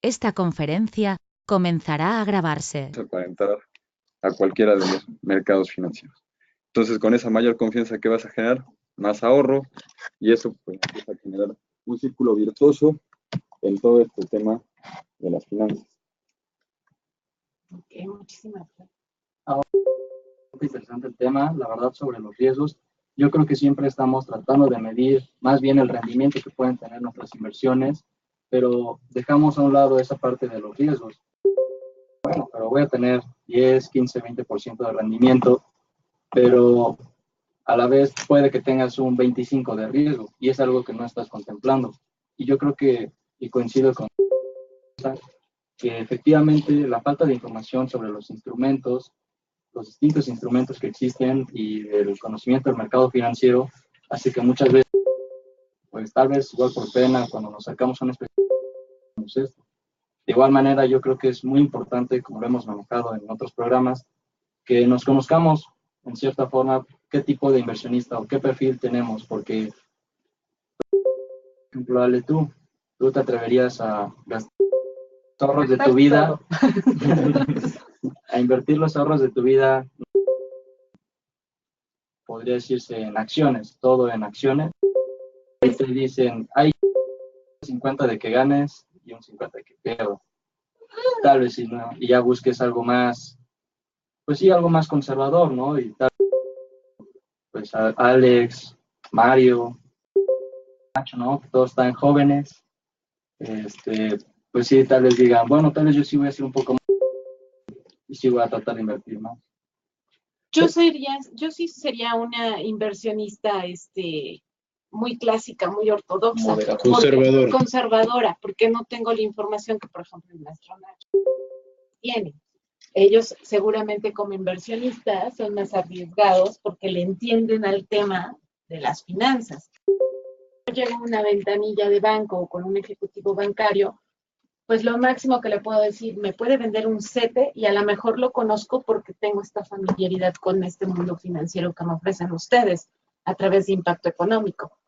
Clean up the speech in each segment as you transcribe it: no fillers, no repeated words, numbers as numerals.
Esta conferencia comenzará a grabarse. Para entrar a cualquiera de los mercados financieros. Entonces, con esa mayor confianza que vas a generar, más ahorro, y eso pues empieza a generar un círculo virtuoso en todo este tema de las finanzas. Ok, muchísimas gracias. Muy interesante el tema, la verdad, sobre los riesgos. Yo creo que siempre estamos tratando de medir más bien el rendimiento que pueden tener nuestras inversiones, pero dejamos a un lado esa parte de los riesgos. Bueno, pero voy a tener 10, 15, 20% de rendimiento, pero a la vez puede que tengas un 25% de riesgo y es algo que no estás contemplando. Y yo creo que, y coincido con que efectivamente la falta de información sobre los instrumentos, los distintos instrumentos que existen y el conocimiento del mercado financiero hace que muchas veces, pues tal vez igual por pena, cuando nos sacamos una especie esto. De igual manera, yo creo que es muy importante, como lo hemos manejado en otros programas, que nos conozcamos en cierta forma qué tipo de inversionista o qué perfil tenemos, porque, por ejemplo, Ale, tú te atreverías a gastar los ahorros de tu vida, a invertir los ahorros de tu vida, podría decirse en acciones, todo en acciones. Ahí te dicen, hay 50 de que ganes y un 50 de que pierdas. Tal vez si no, y ya busques algo más, pues sí, algo más conservador, ¿no? Y tal, pues Alex, Mario, Nacho, ¿no? Que todos están jóvenes, pues sí, tal vez digan, bueno, tal vez yo sí voy a hacer un poco más y sí voy a tratar de invertir más. Yo sí sería una inversionista, muy clásica, muy ortodoxa, conservadora, porque no tengo la información que, por ejemplo, el maestro Nacho tiene. Ellos seguramente como inversionistas son más arriesgados porque le entienden al tema de las finanzas. Yo llego a una ventanilla de banco o con un ejecutivo bancario, pues lo máximo que le puedo decir, me puede vender un CETE y a lo mejor lo conozco porque tengo esta familiaridad con este mundo financiero que me ofrecen ustedes a través de impacto económico.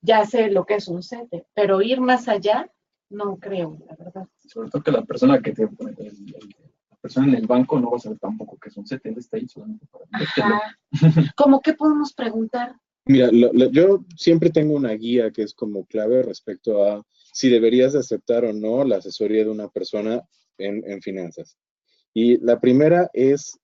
Ya sé lo que es un CETE, pero ir más allá, no creo, la verdad. Sobre todo que la persona que te la persona en el banco no va a saber tampoco que es un CETE, él está ahí solamente para invertirlo. ¿Cómo qué podemos preguntar? Mira, yo siempre tengo una guía que es como clave respecto a si deberías aceptar o no la asesoría de una persona en finanzas. Y la primera es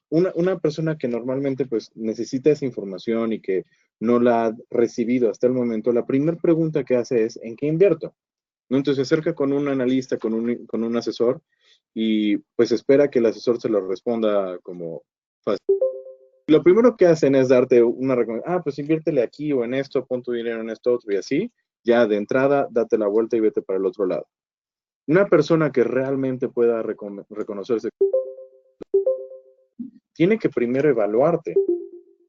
una persona que normalmente pues necesita esa información y que no la ha recibido hasta el momento. La primera pregunta que hace es, ¿en qué invierto? ¿No? Entonces se acerca con un analista, con un asesor y pues espera que el asesor se lo responda como fácil. Lo primero que hacen es darte una recomendación, pues inviértele aquí o en esto, pon tu dinero en esto otro y así, ya de entrada, date la vuelta y vete para el otro lado. Una persona que realmente pueda reconocerse tiene que primero evaluarte.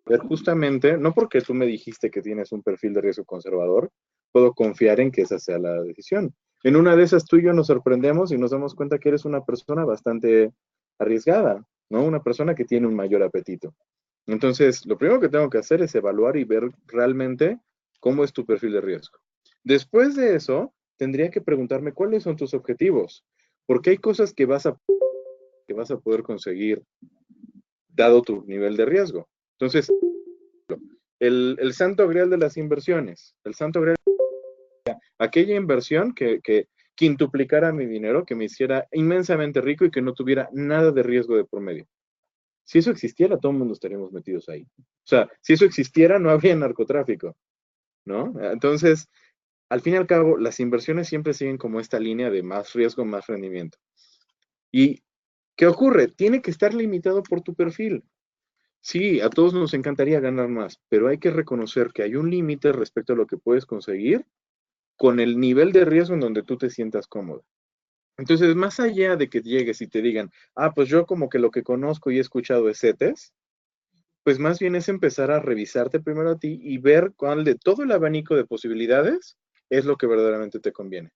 Ver justamente, no porque tú me dijiste que tienes un perfil de riesgo conservador, puedo confiar en que esa sea la decisión. En una de esas tú y yo nos sorprendemos y nos damos cuenta que eres una persona bastante arriesgada, ¿no? Una persona que tiene un mayor apetito. Entonces, lo primero que tengo que hacer es evaluar y ver realmente cómo es tu perfil de riesgo. Después de eso, tendría que preguntarme cuáles son tus objetivos, porque hay cosas que vas a poder conseguir dado tu nivel de riesgo. Entonces, el santo grial de las inversiones, el santo grial, aquella inversión que quintuplicara mi dinero, que me hiciera inmensamente rico y que no tuviera nada de riesgo de por medio. Si eso existiera, todo el mundo estaríamos metidos ahí. O sea, si eso existiera, no habría narcotráfico, ¿no? Entonces, al fin y al cabo, las inversiones siempre siguen como esta línea de más riesgo, más rendimiento. ¿Y qué ocurre? Tiene que estar limitado por tu perfil. Sí, a todos nos encantaría ganar más, pero hay que reconocer que hay un límite respecto a lo que puedes conseguir con el nivel de riesgo en donde tú te sientas cómodo. Entonces, más allá de que llegues y te digan, pues yo como que lo que conozco y he escuchado es CETES, pues más bien es empezar a revisarte primero a ti y ver cuál de todo el abanico de posibilidades es lo que verdaderamente te conviene.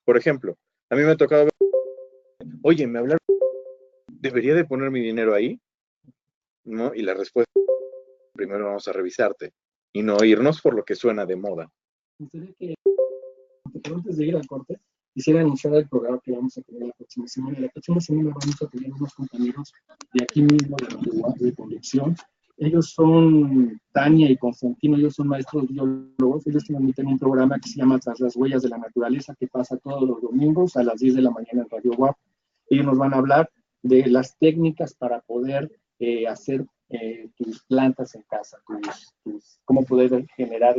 Por ejemplo, a mí me ha tocado ver, oye, me hablaron, ¿debería de poner mi dinero ahí? ¿No? Y la respuesta, primero vamos a revisarte y no irnos por lo que suena de moda. Me gustaría que antes de ir al corte, Quisiera anunciar el programa que vamos a tener la próxima semana. La próxima semana vamos a tener unos compañeros de aquí mismo, de Radio WAP, de conducción. Ellos son Tania y Constantino, ellos son maestros biólogos. Ellos transmiten un programa que se llama Tras las Huellas de la Naturaleza, que pasa todos los domingos a las 10 de la mañana en Radio WAP. Ellos nos van a hablar de las técnicas para poder hacer tus plantas en casa, cómo poder generar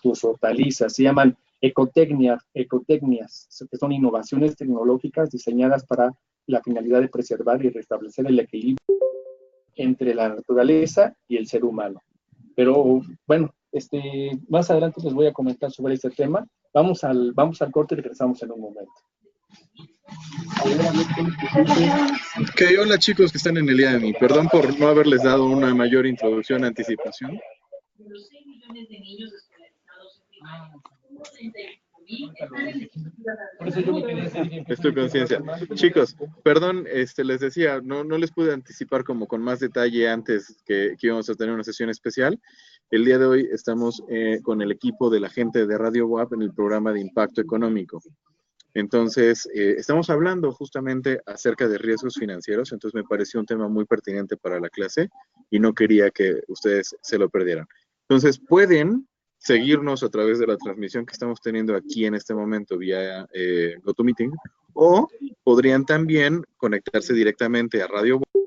tus hortalizas. Se llaman ecotecnias, que son innovaciones tecnológicas diseñadas para la finalidad de preservar y restablecer el equilibrio entre la naturaleza y el ser humano. Pero bueno, más adelante les voy a comentar sobre este tema. Vamos al corte y regresamos en un momento. Ok, hola chicos que están en el IAMI. Perdón por no haberles dado una mayor introducción, anticipación. Los 6 millones de niños escolarizados en Estoy conciencia. Chicos, perdón, les decía, no les pude anticipar como con más detalle antes que íbamos a tener una sesión especial. El día de hoy estamos con el equipo de la gente de Radio WAP en el programa de impacto económico. Entonces, estamos hablando justamente acerca de riesgos financieros, entonces me pareció un tema muy pertinente para la clase y no quería que ustedes se lo perdieran. Entonces, pueden seguirnos a través de la transmisión que estamos teniendo aquí en este momento vía GoToMeeting, o podrían también conectarse directamente a Radio WAP,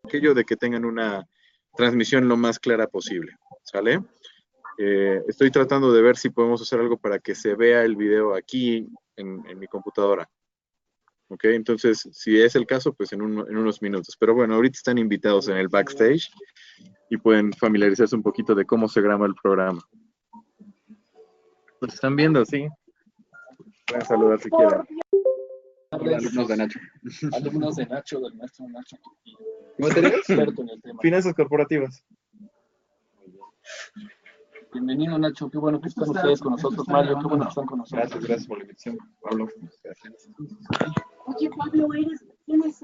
aquello de que tengan una transmisión lo más clara posible, ¿sale? Estoy tratando de ver si podemos hacer algo para que se vea el video aquí en mi computadora. Ok, entonces, si es el caso, pues en unos minutos. Pero bueno, ahorita están invitados en el backstage y pueden familiarizarse un poquito de cómo se graba el programa. ¿Los están viendo? Sí. Pueden saludar si quieren. Hola, alumnos de Nacho. Alumnos de Nacho, del maestro Nacho. ¿Cómo te eres? Experto en el tema. Finanzas corporativas. Bienvenido, Nacho. Qué bueno que están ustedes con nosotros. Mario, qué bueno que están con nosotros. Gracias por la invitación, Pablo. Gracias. Oye, Pablo, tienes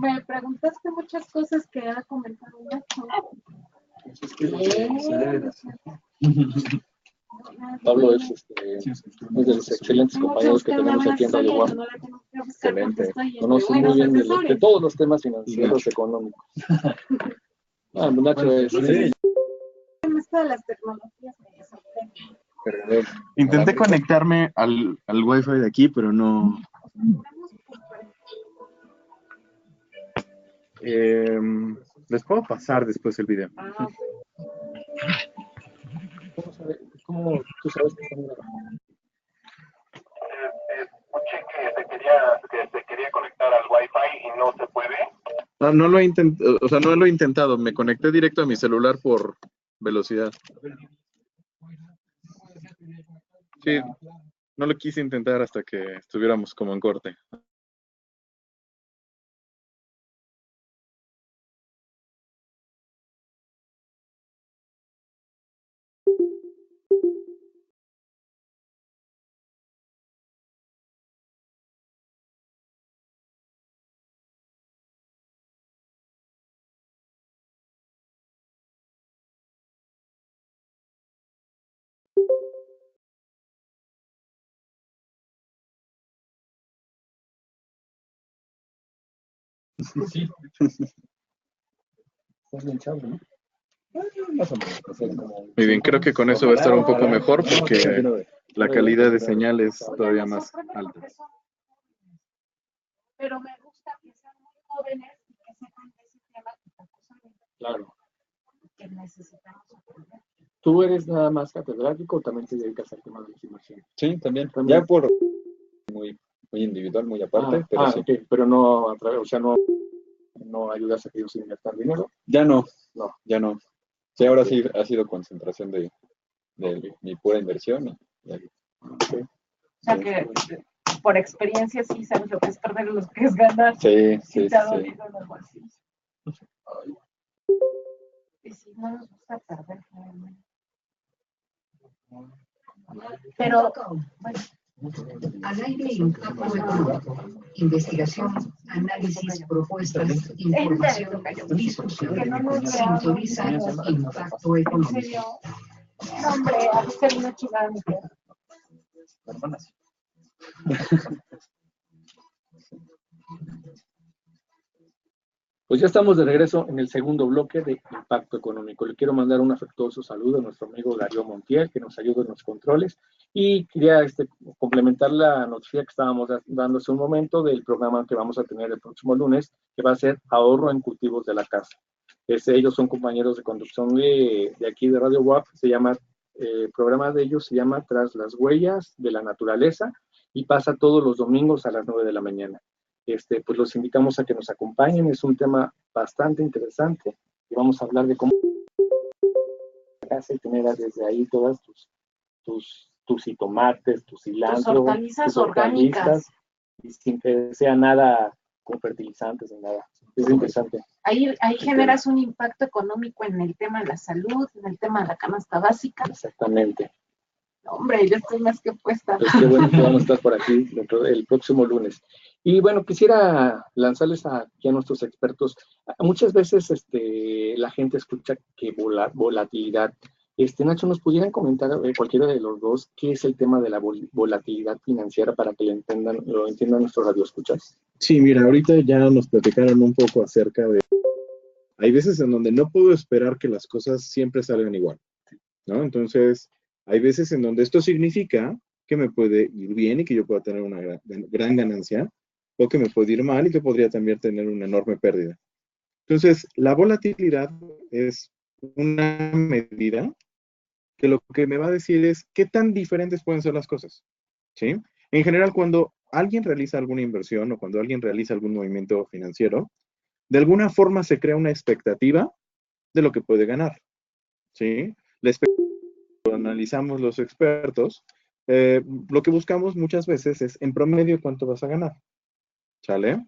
me preguntaste muchas cosas que ha comentado Nacho. Pablo es uno de los excelentes compañeros que tenemos aquí en Radio WAP. Excelente. Conoce muy bien de todos los temas financieros, económicos. Nacho es... Esto de las tecnologías me sorprende. Intenté conectarme al Wi-Fi de aquí, pero no... les puedo pasar después el video. ¿Cómo tú sabes que están grabando? Escuché que se quería conectar al Wi-Fi y no se puede. No lo he intentado, o sea, no lo he intentado. Me conecté directo a mi celular por velocidad. Sí, no lo quise intentar hasta que estuviéramos como en corte. Sí. Estás bien chavo, ¿no? Más o menos. Muy bien, creo que con eso va a estar un poco mejor porque la calidad de señal es todavía más alta. Pero me gusta que sean muy jóvenes y que sepan de ese tema Claro. que necesitamos aprender. ¿Tú eres nada más catedrático o también te dedicas al tema de las inversiones? Sí, también. Ya por muy individual, muy aparte, pero sí. Okay. Pero no, o sea, no ayudas a que ellos inviertan dinero. Ya no. Sí, ahora sí ha sido concentración de mi pura inversión. Okay. O sea que por experiencia sí sabes lo que es perder y lo que es ganar. Sí. Y si no nos gusta perder, realmente. Pero, bueno. Al aire impacto económico, investigación, análisis, propuestas, información, discusión, sintoniza impacto económico. No, hombre, a ser una chulada, mi perro. Hermanas. Pues ya estamos de regreso en el segundo bloque de Impacto Económico. Le quiero mandar un afectuoso saludo a nuestro amigo Darío Montiel, que nos ayuda en los controles, y quería complementar la noticia que estábamos dando hace un momento del programa que vamos a tener el próximo lunes, que va a ser Ahorro en Cultivos de la Casa. Ellos son compañeros de conducción de aquí de Radio WAP, el programa de ellos se llama Tras las Huellas de la Naturaleza, y pasa todos los domingos a las 9 de la mañana. Pues los invitamos a que nos acompañen, es un tema bastante interesante y vamos a hablar de cómo tener desde ahí todas tus jitomates, tus cilantro, tus hortalizas orgánicas y sin que sea nada con fertilizantes ni nada. Es interesante. Ahí generas un impacto económico en el tema de la salud, en el tema de la canasta básica. Exactamente. Hombre, yo estoy más que puesta. Pues qué bueno que vamos a estar por aquí el próximo lunes. Y bueno, quisiera lanzarles aquí a nuestros expertos. Muchas veces la gente escucha que volatilidad. Nacho, ¿nos pudieran comentar cualquiera de los dos qué es el tema de la volatilidad financiera para que lo entiendan nuestros radioescuchas? Sí, mira, ahorita ya nos platicaron un poco acerca de... Hay veces en donde no puedo esperar que las cosas siempre salgan igual, ¿no? Entonces, hay veces en donde esto significa que me puede ir bien y que yo pueda tener una gran ganancia, o que me puede ir mal y que podría también tener una enorme pérdida. Entonces, la volatilidad es una medida que lo que me va a decir es qué tan diferentes pueden ser las cosas, ¿sí? En general, cuando alguien realiza alguna inversión o cuando alguien realiza algún movimiento financiero, de alguna forma se crea una expectativa de lo que puede ganar, ¿sí? La expectativa, lo analizamos los expertos, lo que buscamos muchas veces es, en promedio, ¿cuánto vas a ganar? ¿Sale?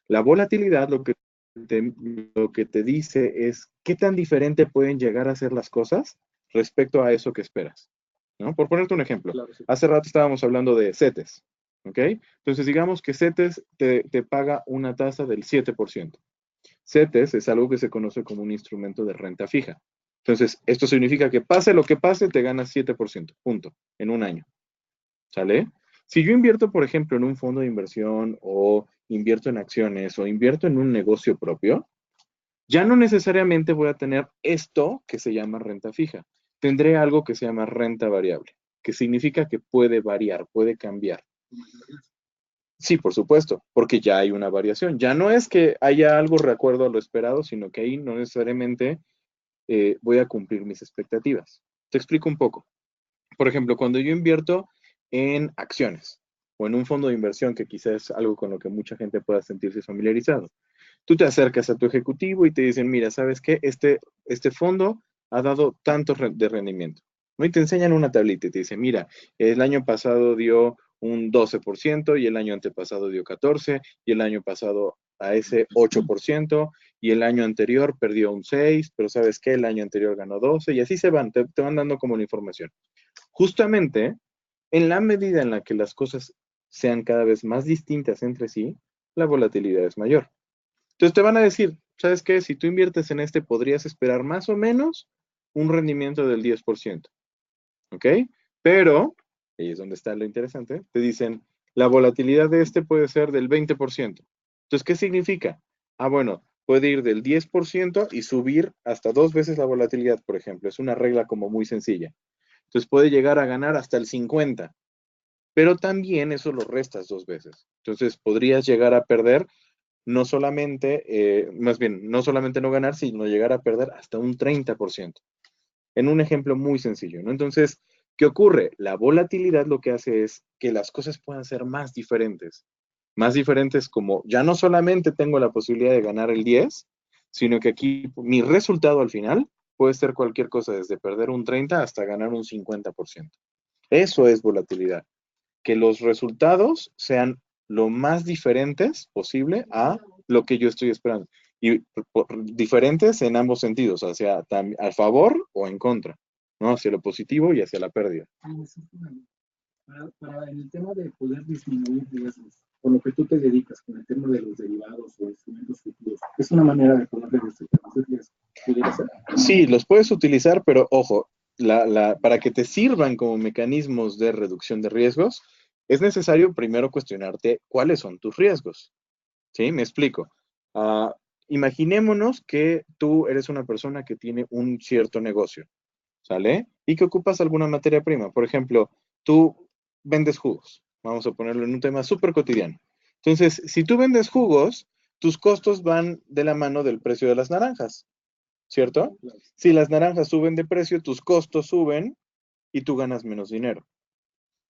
La volatilidad lo que te dice es qué tan diferente pueden llegar a ser las cosas respecto a eso que esperas, ¿no? Por ponerte un ejemplo, claro, sí. Hace rato estábamos hablando de CETES, ¿ok? Entonces digamos que CETES te paga una tasa del 7%. CETES es algo que se conoce como un instrumento de renta fija. Entonces, esto significa que pase lo que pase, te ganas 7%, punto, en un año, ¿sale? Si yo invierto, por ejemplo, en un fondo de inversión o invierto en acciones o invierto en un negocio propio, ya no necesariamente voy a tener esto que se llama renta fija. Tendré algo que se llama renta variable, que significa que puede variar, puede cambiar. Sí, por supuesto, porque ya hay una variación. Ya no es que haya algo de acuerdo a lo esperado, sino que ahí no necesariamente voy a cumplir mis expectativas. Te explico un poco. Por ejemplo, cuando yo invierto en acciones o en un fondo de inversión, que quizás es algo con lo que mucha gente pueda sentirse familiarizado, tú te acercas a tu ejecutivo y te dicen, mira, ¿sabes qué? Este fondo ha dado tanto de rendimiento, ¿no? Y te enseñan una tablita y te dicen, mira, el año pasado dio un 12% y el año antepasado dio 14% y el año pasado a ese 8% y el año anterior perdió un 6%, pero ¿sabes qué? El año anterior ganó 12% y así se van, te van dando como la información. Justamente, en la medida en la que las cosas sean cada vez más distintas entre sí, la volatilidad es mayor. Entonces te van a decir, ¿sabes qué? Si tú inviertes en podrías esperar más o menos un rendimiento del 10%, ¿ok? Pero, ahí es donde está lo interesante, te dicen, la volatilidad de puede ser del 20%. Entonces, ¿qué significa? Ah, bueno, puede ir del 10% y subir hasta 2 veces la volatilidad, por ejemplo. Es una regla como muy sencilla. Entonces, puede llegar a ganar hasta el 50%, pero también eso lo restas 2 veces. Entonces, podrías llegar a perder no solamente, no solamente no ganar, sino llegar a perder hasta un 30%. En un ejemplo muy sencillo, ¿no? Entonces, ¿qué ocurre? La volatilidad lo que hace es que las cosas puedan ser más diferentes. Más diferentes como, ya no solamente tengo la posibilidad de ganar el 10, sino que aquí mi resultado al final puede ser cualquier cosa, desde perder un 30 hasta ganar un 50%. Eso es volatilidad. Que los resultados sean lo más diferentes posible a lo que yo estoy esperando. Y diferentes en ambos sentidos, hacia a favor o en contra, ¿no? Hacia lo positivo y hacia la pérdida. Para en el tema de poder disminuir riesgos, con lo que tú te dedicas, con el tema de los derivados o instrumentos futuros, es una manera de poder reducir riesgos. Sí, los puedes utilizar, pero ojo, para que te sirvan como mecanismos de reducción de riesgos, es necesario primero cuestionarte cuáles son tus riesgos. ¿Sí? Me explico. Imaginémonos que tú eres una persona que tiene un cierto negocio, ¿sale? Y que ocupas alguna materia prima. Por ejemplo, tú vendes jugos. Vamos a ponerlo en un tema súper cotidiano. Entonces, si tú vendes jugos, tus costos van de la mano del precio de las naranjas, ¿cierto? Si las naranjas suben de precio, tus costos suben y tú ganas menos dinero.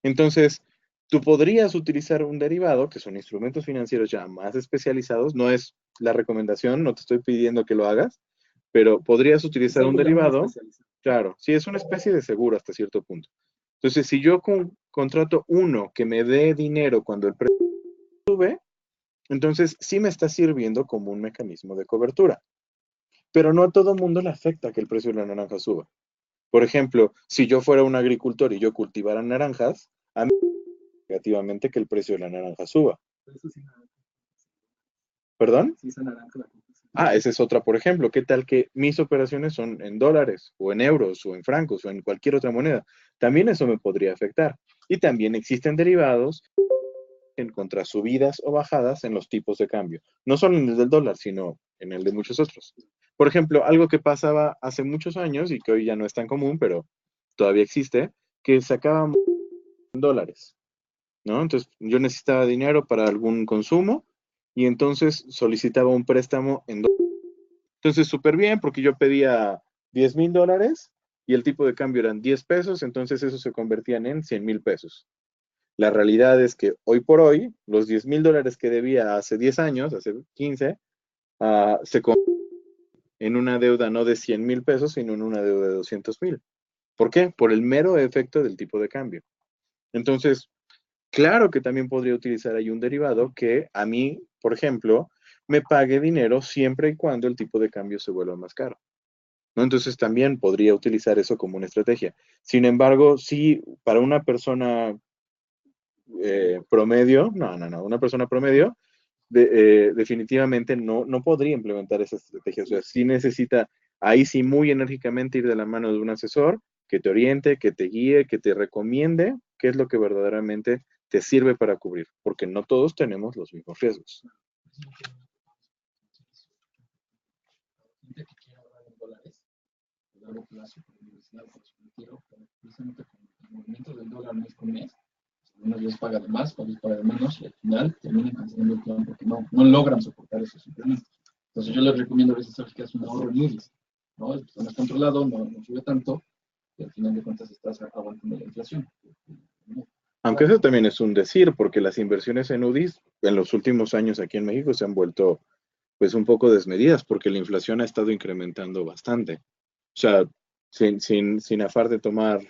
Entonces, tú podrías utilizar un derivado, que son instrumentos financieros ya más especializados, no es la recomendación, no te estoy pidiendo que lo hagas, pero podrías utilizar un derivado, claro, sí, es una especie de seguro hasta cierto punto. Entonces, si yo contrato uno que me dé dinero cuando el precio sube, entonces sí me está sirviendo como un mecanismo de cobertura. Pero no a todo mundo le afecta que el precio de la naranja suba. Por ejemplo, si yo fuera un agricultor y yo cultivara naranjas, a mí negativamente que el precio de la naranja suba. ¿Perdón? Esa es otra, por ejemplo. ¿Qué tal que mis operaciones son en dólares, o en euros, o en francos, o en cualquier otra moneda? También eso me podría afectar. Y también existen derivados en contra subidas o bajadas en los tipos de cambio. No solo en el del dólar, sino en el de muchos otros. Por ejemplo, algo que pasaba hace muchos años y que hoy ya no es tan común, pero todavía existe, que sacábamos en dólares, ¿no? Entonces, yo necesitaba dinero para algún consumo y entonces solicitaba un préstamo en dólares. Entonces, súper bien, porque yo pedía $10,000 y el tipo de cambio eran 10 pesos, entonces eso se convertían en 100,000 pesos. La realidad es que hoy por hoy, los $10,000 que debía hace 10 años, hace 15, se convierten en una deuda no de 100,000 pesos, sino en una deuda de 200,000. ¿Por qué? Por el mero efecto del tipo de cambio. Entonces, claro que también podría utilizar ahí un derivado que a mí, por ejemplo, me pague dinero siempre y cuando el tipo de cambio se vuelva más caro, ¿no? Entonces también podría utilizar eso como una estrategia. Sin embargo, sí, para una persona promedio, una persona promedio, definitivamente no podría implementar esa estrategia. O sea, sí necesita, ahí sí muy enérgicamente ir de la mano de un asesor que te oriente, que te guíe, que te recomiende qué es lo que verdaderamente te sirve para cubrir, porque no todos tenemos los mismos riesgos. El movimiento del dólar mes con mes, unos días paga de más, otros paga de menos, y al final terminan cancelando el plan porque no logran soportar esos incrementos. Entonces yo les recomiendo a veces que hagas un ahorro en UDIs, ¿no? Está más controlado, no sube tanto, y al final de cuentas estás aguantando la inflación. Aunque eso también es un decir, porque las inversiones en UDIs en los últimos años aquí en México se han vuelto pues un poco desmedidas, porque la inflación ha estado incrementando bastante. O sea, sin afán de tomar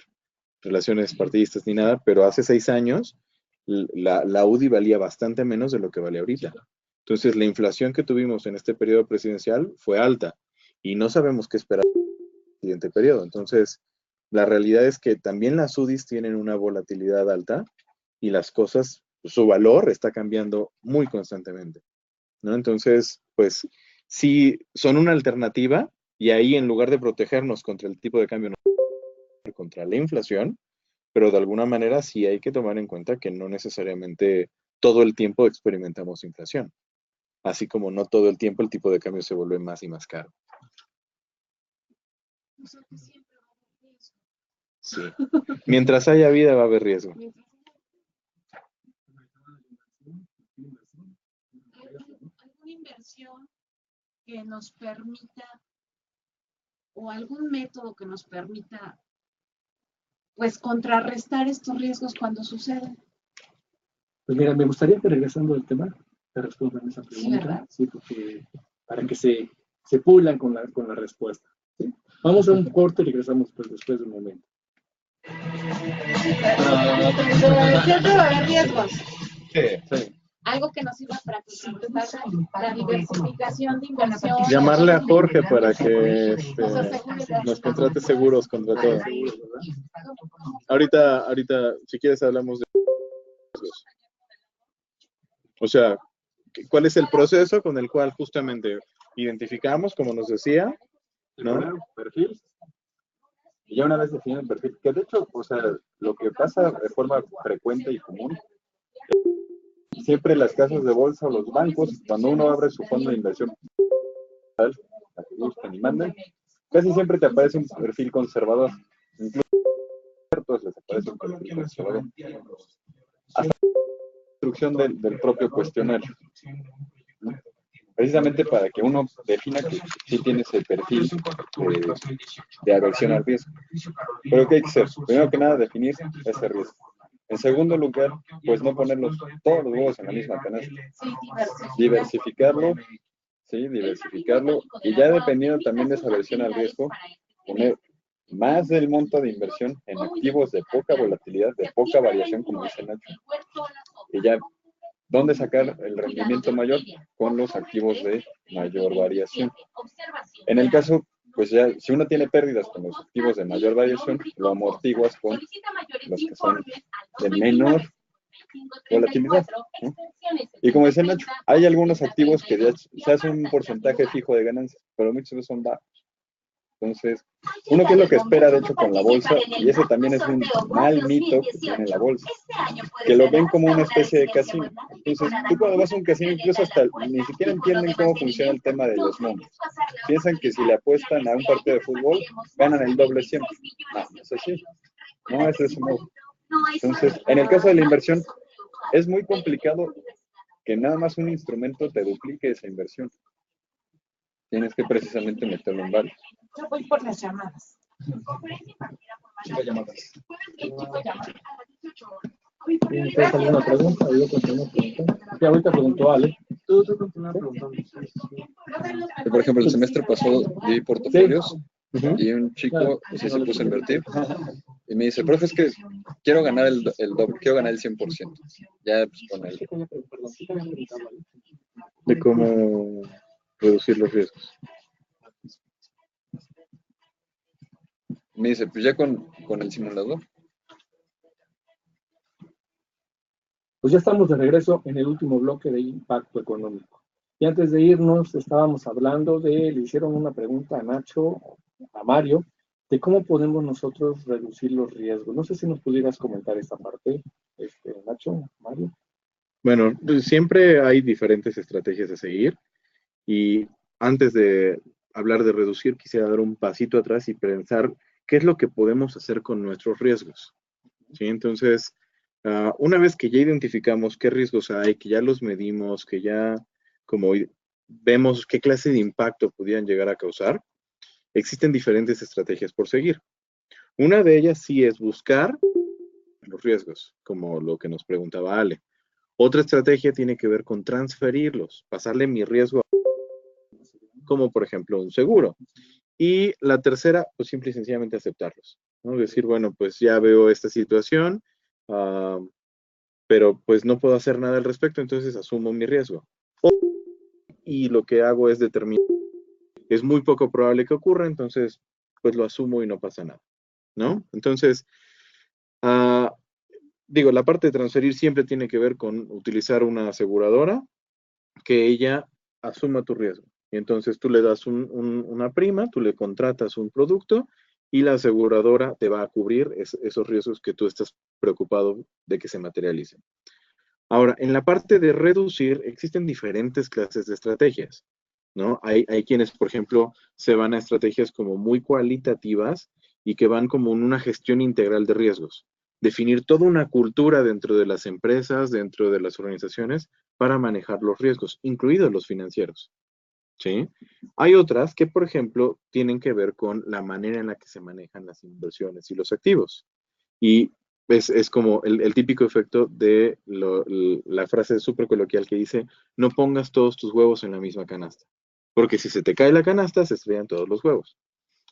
relaciones partidistas ni nada, pero hace 6 años la UDI valía bastante menos de lo que vale ahorita. Entonces, la inflación que tuvimos en este periodo presidencial fue alta y no sabemos qué esperar en el siguiente periodo. Entonces, la realidad es que también las UDIs tienen una volatilidad alta y las cosas, su valor está cambiando muy constantemente, ¿no? Entonces, pues, sí son una alternativa y ahí en lugar de protegernos contra el tipo de cambio, contra la inflación, pero de alguna manera sí hay que tomar en cuenta que no necesariamente todo el tiempo experimentamos inflación, así como no todo el tiempo el tipo de cambio se vuelve más y más caro. Sí. Mientras haya vida va a haber riesgo. ¿Alguna inversión que nos permita o algún método que nos permita pues contrarrestar estos riesgos cuando suceden? Pues mira, me gustaría que regresando al tema te respondan esa pregunta, sí, porque para que se pulan con la respuesta. ¿Sí? Vamos a un corte y regresamos pues, después de un momento. Siempre va a haber riesgos. Sí. Algo que nos sirva para contrarrestar la diversificación de inversión. Llamarle a Jorge para que nos contrate seguros contra todo. Ahorita, si quieres, hablamos de riesgos. O sea, ¿cuál es el proceso con el cual justamente identificamos, como nos decía, ¿no? Perfil. Y ya una vez definido el perfil, que de hecho, o sea, lo que pasa de forma frecuente y común, siempre las casas de bolsa o los bancos, cuando uno abre su fondo de inversión, la que buscan y mandan, casi siempre te aparece un perfil conservador. Incluso a ciertos les aparece un perfil conservador. Hasta la instrucción del propio cuestionario. Precisamente para que uno defina que sí tiene ese perfil de aversión al riesgo. Pero ¿qué hay que hacer? Primero que nada, definir ese riesgo. En segundo lugar, pues no ponerlos todos los huevos en la misma canasta. Diversificarlo, sí, diversificarlo. Y ya dependiendo también de esa aversión al riesgo, poner más del monto de inversión en activos de poca volatilidad, de poca variación, como dice Nacho. Y ya, ¿dónde sacar el rendimiento mayor? Con los activos de mayor variación. En el caso, pues ya, si uno tiene pérdidas con los activos de mayor variación, lo amortiguas con los que son de menor volatilidad, ¿no? Y como decía Nacho, hay algunos activos que ya se hace un porcentaje fijo de ganancias, pero muchos veces son bajos. Entonces, uno qué es lo que espera, de hecho, con la bolsa, y ese también es un mal mito que tiene la bolsa, que lo ven como una especie de casino. Entonces, tú cuando vas a un casino, incluso hasta ni siquiera entienden cómo funciona el tema de los números. Piensan que si le apuestan a un partido de fútbol, ganan el doble siempre. No, no es así. No es de ese modo. Entonces, en el caso de la inversión, es muy complicado que nada más un instrumento te duplique esa inversión. Tienes que precisamente meterlo en varios. Yo voy por las llamadas. ¿Tienes alguna pregunta? ¿Yo continúo preguntando? Sí, ahorita preguntó Ale. Tú continúas preguntando. Por ejemplo, el semestre pasado di portafolios y un chico se puso a invertir y me dice, profe, es que quiero ganar el doble, quiero ganar el 100%. Ya, pues con él. De cómo reducir los riesgos. Me dice, pues ya con el simulador. Pues ya estamos de regreso en el último bloque de impacto económico. Y antes de irnos, estábamos hablando le hicieron una pregunta a Nacho, a Mario, de cómo podemos nosotros reducir los riesgos. No sé si nos pudieras comentar esta parte, Nacho, Mario. Bueno, pues siempre hay diferentes estrategias a seguir y antes de hablar de reducir, quisiera dar un pasito atrás y pensar qué es lo que podemos hacer con nuestros riesgos. ¿Sí? Entonces, una vez que ya identificamos qué riesgos hay, que ya los medimos, que ya como vemos qué clase de impacto pudieran llegar a causar, existen diferentes estrategias por seguir. Una de ellas sí es buscar los riesgos, como lo que nos preguntaba Ale. Otra estrategia tiene que ver con transferirlos, pasarle mi riesgo a como por ejemplo un seguro. Y la tercera, pues simple y sencillamente aceptarlos, ¿no? Decir, bueno, pues ya veo esta situación, pero pues no puedo hacer nada al respecto, entonces asumo mi riesgo. Y lo que hago es determinar, es muy poco probable que ocurra, entonces pues lo asumo y no pasa nada, ¿no? Entonces, digo, la parte de transferir siempre tiene que ver con utilizar una aseguradora que ella asuma tu riesgo. Y entonces tú le das una prima, tú le contratas un producto y la aseguradora te va a cubrir esos riesgos que tú estás preocupado de que se materialicen. Ahora, en la parte de reducir, existen diferentes clases de estrategias, ¿no? Hay quienes, por ejemplo, se van a estrategias como muy cualitativas y que van como en una gestión integral de riesgos. Definir toda una cultura dentro de las empresas, dentro de las organizaciones, para manejar los riesgos, incluidos los financieros, ¿sí? Hay otras que, por ejemplo, tienen que ver con la manera en la que se manejan las inversiones y los activos. Y es como el típico efecto de la frase súper coloquial que dice, no pongas todos tus huevos en la misma canasta, porque si se te cae la canasta, se estrellan todos los huevos.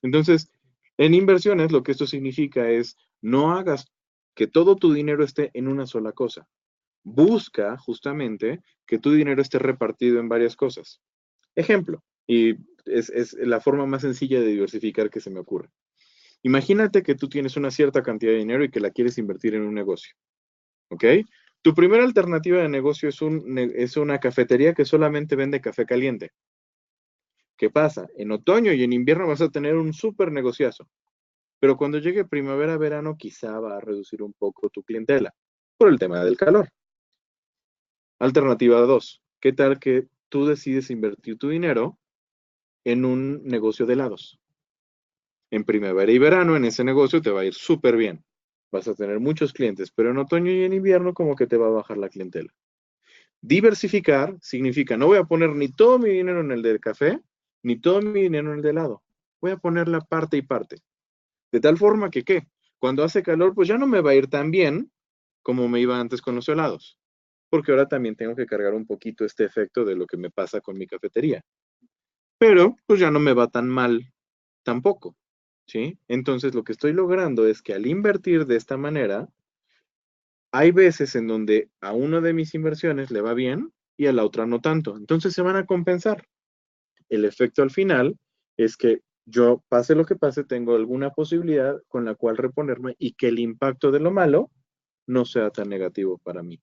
Entonces, en inversiones, lo que esto significa es, no hagas que todo tu dinero esté en una sola cosa. Busca justamente que tu dinero esté repartido en varias cosas. Ejemplo, y es la forma más sencilla de diversificar que se me ocurre. Imagínate que tú tienes una cierta cantidad de dinero y que la quieres invertir en un negocio, ¿ok? Tu primera alternativa de negocio es una cafetería que solamente vende café caliente. ¿Qué pasa? En otoño y en invierno vas a tener un súper negociazo. pero cuando llegue primavera-verano quizá va a reducir un poco tu clientela por el tema del calor. Alternativa 2, ¿qué tal que tú decides invertir tu dinero en un negocio de helados? En primavera y verano en ese negocio te va a ir súper bien. Vas a tener muchos clientes, pero en otoño y en invierno como que te va a bajar la clientela. Diversificar significa no voy a poner ni todo mi dinero en el del café, ni todo mi dinero en el de helado. Voy a poner la parte y parte. De tal forma que, ¿qué? Cuando hace calor, pues ya no me va a ir tan bien como me iba antes con los helados. Porque ahora también tengo que cargar un poquito este efecto de lo que me pasa con mi cafetería. Pero, pues ya no me va tan mal tampoco, ¿sí? Entonces, lo que estoy logrando es que al invertir de esta manera, hay veces en donde a una de mis inversiones le va bien y a la otra no tanto. Entonces, se van a compensar. El efecto al final es que yo, pase lo que pase, tengo alguna posibilidad con la cual reponerme y que el impacto de lo malo no sea tan negativo para mí.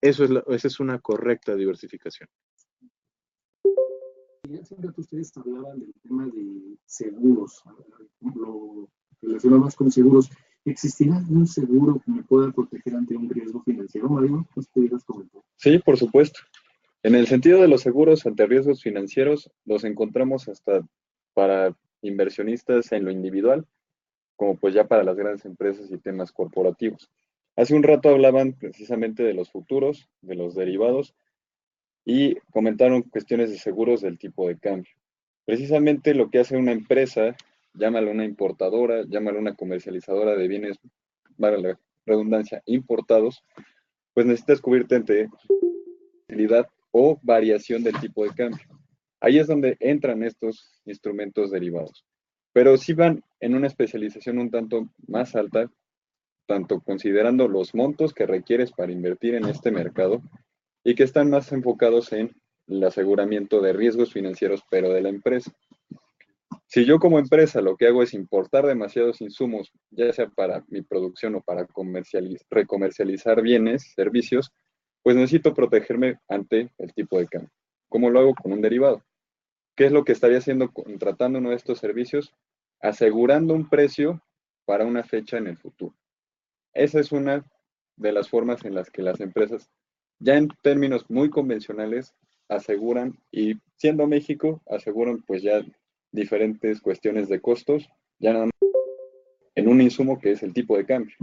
Esa es una correcta diversificación. Siempre que ustedes hablaban del tema de seguros, lo relacionado más con seguros, ¿existirá algún seguro que me pueda proteger ante un riesgo financiero, Mario? ¿Nos pudieras comentar? Sí, por supuesto. En el sentido de los seguros ante riesgos financieros, los encontramos hasta para inversionistas en lo individual, como pues ya para las grandes empresas y temas corporativos. Hace un rato hablaban precisamente de los futuros, de los derivados, y comentaron cuestiones de seguros del tipo de cambio. Precisamente lo que hace una empresa, llámala una importadora, llámala una comercializadora de bienes, para la redundancia, importados, pues necesitas cubrirte ante volatilidad o variación del tipo de cambio. Ahí es donde entran estos instrumentos derivados. Pero sí van en una especialización un tanto más alta, tanto considerando los montos que requieres para invertir en este mercado y que están más enfocados en el aseguramiento de riesgos financieros, pero de la empresa. Si yo como empresa lo que hago es importar demasiados insumos, ya sea para mi producción o para recomercializar bienes, servicios, pues necesito protegerme ante el tipo de cambio. ¿Cómo lo hago? Con un derivado. ¿Qué es lo que estaría haciendo contratando uno de estos servicios? Asegurando un precio para una fecha en el futuro. Esa es una de las formas en las que las empresas, ya en términos muy convencionales, aseguran, y siendo México, aseguran pues ya diferentes cuestiones de costos, ya nada más en un insumo que es el tipo de cambio.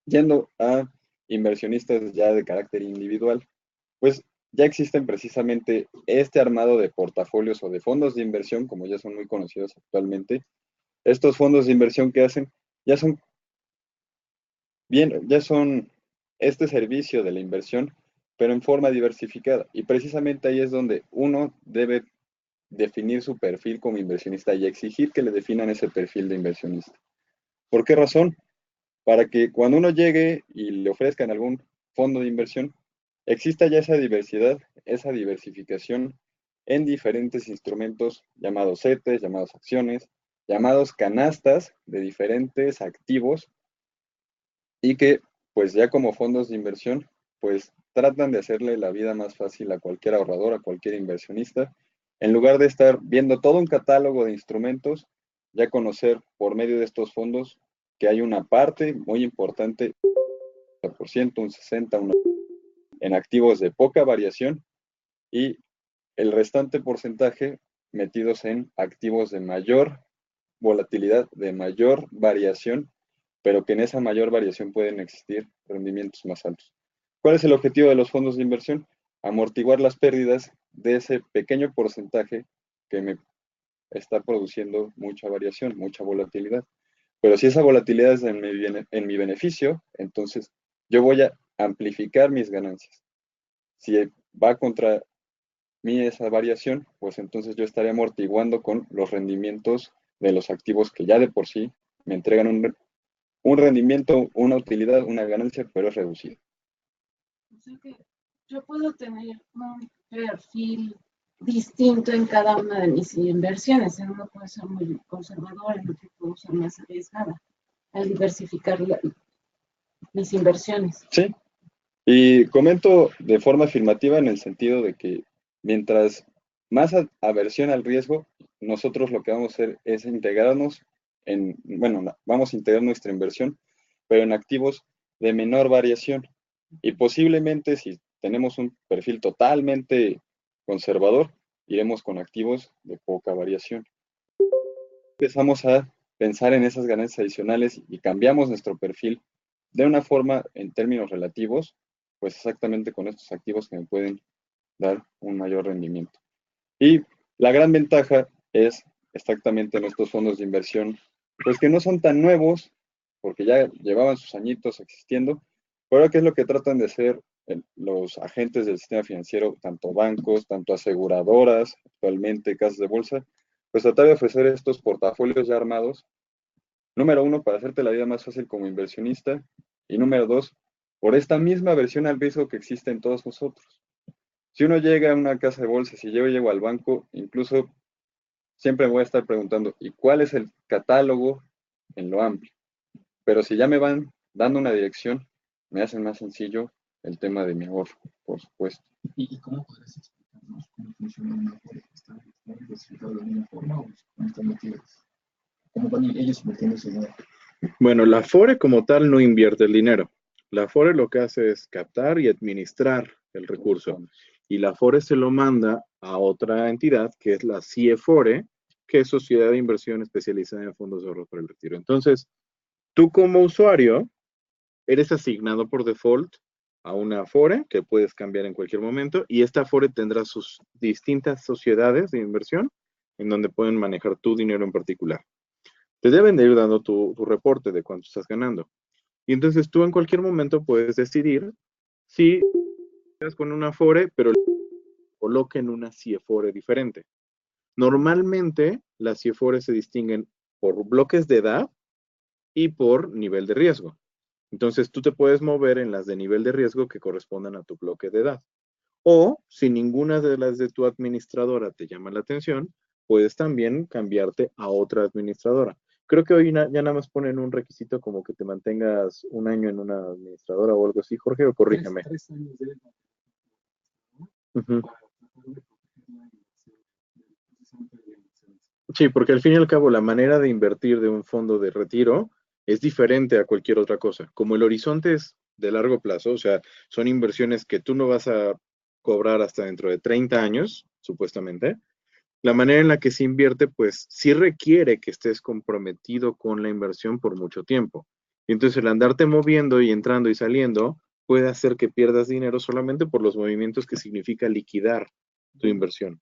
Yendo a inversionistas ya de carácter individual, pues ya existen precisamente este armado de portafolios o de fondos de inversión, como ya son muy conocidos actualmente. Estos fondos de inversión que hacen, ya son este servicio de la inversión, pero en forma diversificada. Y precisamente ahí es donde uno debe definir su perfil como inversionista y exigir que le definan ese perfil de inversionista. ¿Por qué razón? Para que cuando uno llegue y le ofrezcan algún fondo de inversión, exista ya esa diversidad, esa diversificación en diferentes instrumentos llamados CETES, llamados acciones, llamados canastas de diferentes activos y que pues ya como fondos de inversión pues tratan de hacerle la vida más fácil a cualquier ahorrador, a cualquier inversionista, en lugar de estar viendo todo un catálogo de instrumentos, ya conocer por medio de estos fondos que hay una parte muy importante, un 60%, en activos de poca variación y el restante porcentaje metidos en activos de mayor volatilidad, de mayor variación, pero que en esa mayor variación pueden existir rendimientos más altos. ¿Cuál es el objetivo de los fondos de inversión? Amortiguar las pérdidas de ese pequeño porcentaje que me está produciendo mucha variación, mucha volatilidad. Pero si esa volatilidad es en mi beneficio, entonces yo voy a amplificar mis ganancias. Si va contra mí esa variación, pues entonces yo estaré amortiguando con los rendimientos de los activos que ya de por sí me entregan un rendimiento, una utilidad, una ganancia, pero es reducida. O sea que yo puedo tener un perfil distinto en cada una de mis inversiones. En uno puede ser muy conservador, en otro puedo ser más arriesgada al diversificar mis inversiones. Sí, y comento de forma afirmativa en el sentido de que mientras más aversión al riesgo, nosotros lo que vamos a hacer es integrarnos vamos a integrar nuestra inversión, pero en activos de menor variación. Y posiblemente si tenemos un perfil totalmente conservador, iremos con activos de poca variación. Empezamos a pensar en esas ganancias adicionales y cambiamos nuestro perfil de una forma en términos relativos, pues exactamente con estos activos que me pueden dar un mayor rendimiento. Y la gran ventaja es exactamente en estos fondos de inversión, pues que no son tan nuevos, porque ya llevaban sus añitos existiendo, pero ¿qué es lo que tratan de hacer los agentes del sistema financiero, tanto bancos, tanto aseguradoras, actualmente casas de bolsa? Pues tratar de ofrecer estos portafolios ya armados, número uno, para hacerte la vida más fácil como inversionista, y número dos, por esta misma versión al riesgo que existe en todos nosotros. Si uno llega a una casa de bolsa, si yo llego al banco, incluso siempre me voy a estar preguntando, ¿y cuál es el catálogo en lo amplio? Pero si ya me van dando una dirección, me hacen más sencillo el tema de mi ahorro, por supuesto. ¿Y cómo podrías explicarnos cómo funciona una Afore? ¿Está explicado de alguna forma o cómo están metidos? ¿Cómo van ellos invirtiendo ese dinero? Bueno, la Afore como tal no invierte el dinero. La Afore lo que hace es captar y administrar el recurso. Y la Afore se lo manda a otra entidad, que es la CIEFORE, que es Sociedad de Inversión Especializada en Fondos de Ahorro para el Retiro. Entonces, tú como usuario eres asignado por default a una Afore que puedes cambiar en cualquier momento, y esta Afore tendrá sus distintas sociedades de inversión en donde pueden manejar tu dinero en particular. Te deben de ir dando tu reporte de cuánto estás ganando. Y entonces tú en cualquier momento puedes decidir si estás con una Afore, pero coloque en una CIEFORE diferente. Normalmente las CIEFORE se distinguen por bloques de edad y por nivel de riesgo. Entonces tú te puedes mover en las de nivel de riesgo que correspondan a tu bloque de edad. O si ninguna de las de tu administradora te llama la atención, puedes también cambiarte a otra administradora. Creo que hoy ya nada más ponen un requisito como que te mantengas un año en una administradora o algo así, Jorge, o corrígeme. 3 años de Sí, porque al fin y al cabo la manera de invertir de un fondo de retiro es diferente a cualquier otra cosa. Como el horizonte es de largo plazo, o sea, son inversiones que tú no vas a cobrar hasta dentro de 30 años, supuestamente, la manera en la que se invierte, pues sí requiere que estés comprometido con la inversión por mucho tiempo. Y entonces el andarte moviendo y entrando y saliendo puede hacer que pierdas dinero solamente por los movimientos que significa liquidar tu inversión.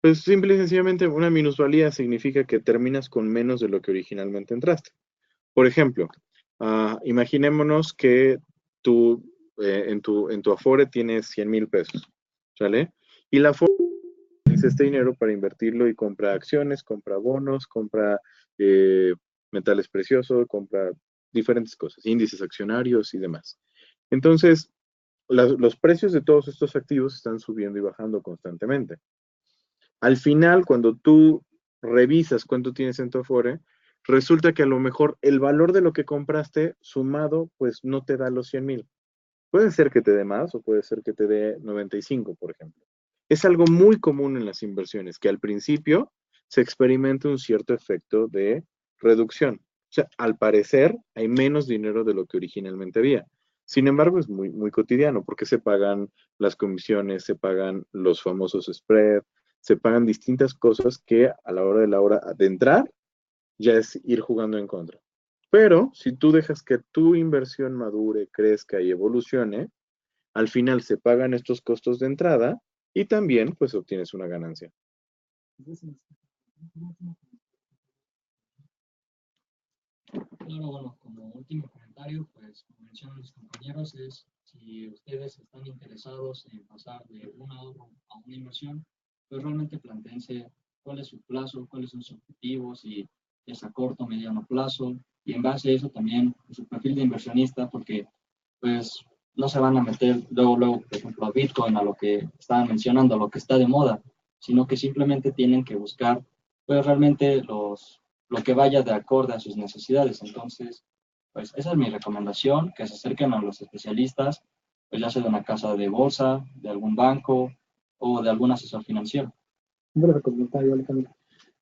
Pues simple y sencillamente una minusvalía significa que terminas con menos de lo que originalmente entraste. Por ejemplo, imaginémonos que tú en tu Afore tienes 100,000 pesos, ¿sale? Y la Afore utiliza este dinero para invertirlo y compra acciones, compra bonos, compra metales preciosos, compra diferentes cosas, índices accionarios y demás. Entonces, los precios de todos estos activos están subiendo y bajando constantemente. Al final, cuando tú revisas cuánto tienes en tu Afore, resulta que a lo mejor el valor de lo que compraste sumado, pues no te da los 100,000. Puede ser que te dé más o puede ser que te dé 95, por ejemplo. Es algo muy común en las inversiones, que al principio se experimenta un cierto efecto de reducción. O sea, al parecer hay menos dinero de lo que originalmente había. Sin embargo, es muy, muy cotidiano porque se pagan las comisiones, se pagan los famosos spread, se pagan distintas cosas que a la hora de entrar ya es ir jugando en contra. Pero si tú dejas que tu inversión madure, crezca y evolucione, al final se pagan estos costos de entrada y también pues obtienes una ganancia. Claro, bueno, como último comentario, pues como mencionan mis compañeros, es si ustedes están interesados en pasar de un ahorro a una inversión, pues realmente planteense cuál es su plazo, cuáles son sus objetivos, si es a corto o mediano plazo, y en base a eso también su perfil de inversionista, porque pues no se van a meter luego, por ejemplo, a Bitcoin, a lo que estaban mencionando, a lo que está de moda, sino que simplemente tienen que buscar pues realmente lo que vaya de acorde a sus necesidades. Entonces, pues esa es mi recomendación, que se acerquen a los especialistas, pues ya sea de una casa de bolsa, de algún banco o de algún asesor financiero. Un breve comentario, Alejandro.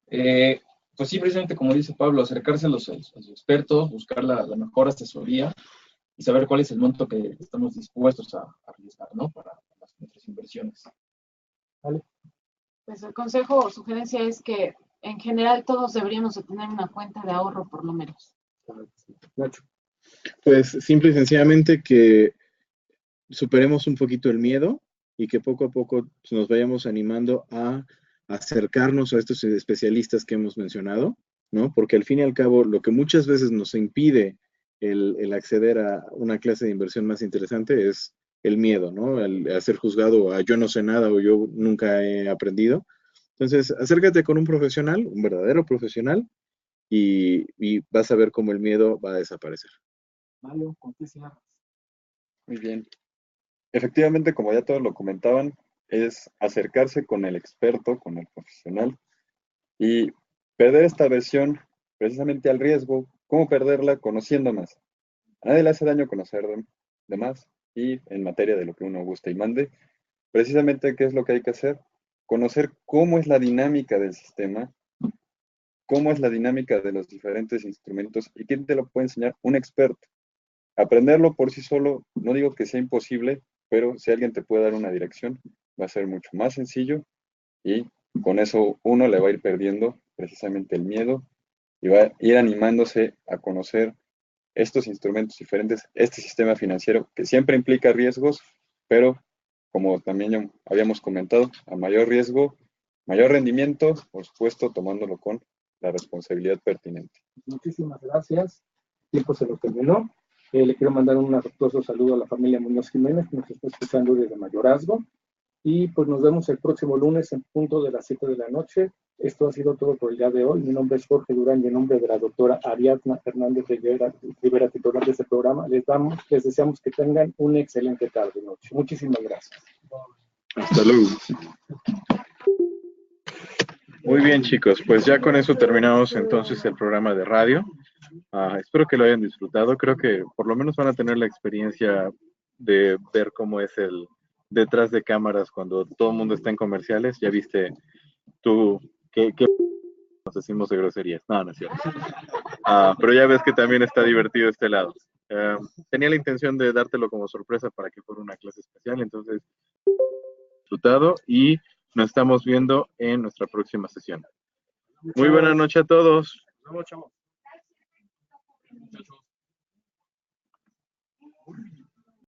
Pues sí, precisamente como dice Pablo, acercarse a los expertos, buscar la mejor asesoría y saber cuál es el monto que estamos dispuestos a arriesgar, ¿no? Para nuestras inversiones. ¿Vale? Pues el consejo o sugerencia es que en general todos deberíamos de tener una cuenta de ahorro por lo menos. Nacho. Pues simple y sencillamente que superemos un poquito el miedo y que poco a poco nos vayamos animando a acercarnos a estos especialistas que hemos mencionado, ¿no? Porque al fin y al cabo lo que muchas veces nos impide el acceder a una clase de inversión más interesante es el miedo, ¿no? El ser juzgado a yo no sé nada o yo nunca he aprendido. Entonces, acércate con un profesional, un verdadero profesional, y vas a ver cómo el miedo va a desaparecer. Mario, ¿con qué cierras? Muy bien. Efectivamente, como ya todos lo comentaban, es acercarse con el experto, con el profesional, y perder esta aversión precisamente al riesgo. ¿Cómo perderla? Conociendo más. A nadie le hace daño conocer de más, y en materia de lo que uno guste y mande, precisamente, ¿qué es lo que hay que hacer? Conocer cómo es la dinámica del sistema, cómo es la dinámica de los diferentes instrumentos, y quién te lo puede enseñar, un experto. Aprenderlo por sí solo, no digo que sea imposible, pero si alguien te puede dar una dirección, va a ser mucho más sencillo, y con eso uno le va a ir perdiendo precisamente el miedo y va a ir animándose a conocer estos instrumentos diferentes, este sistema financiero que siempre implica riesgos, pero como también ya habíamos comentado, a mayor riesgo, mayor rendimiento, por supuesto, tomándolo con la responsabilidad pertinente. Muchísimas gracias. El tiempo se lo terminó. Le quiero mandar un afectuoso saludo a la familia Muñoz Jiménez, que nos está escuchando desde Mayorazgo. Y pues nos vemos el próximo lunes en punto de las 7 de la noche. Esto ha sido todo por el día de hoy. Mi nombre es Jorge Durán y en nombre de la doctora Ariadna Hernández Rivera, titular de este programa, les deseamos que tengan una excelente tarde y noche. Muchísimas gracias. Hasta luego. Muy bien, chicos, pues ya con eso terminamos entonces el programa de radio. Espero que lo hayan disfrutado. Creo que por lo menos van a tener la experiencia de ver cómo es el detrás de cámaras cuando todo el mundo está en comerciales. Ya viste tú qué nos decimos de groserías. No, no es cierto. Pero ya ves que también está divertido este lado. Tenía la intención de dártelo como sorpresa para que fuera una clase especial, entonces disfrutado y nos estamos viendo en nuestra próxima sesión. Muy buena noche a todos. Nos vemos, chavos.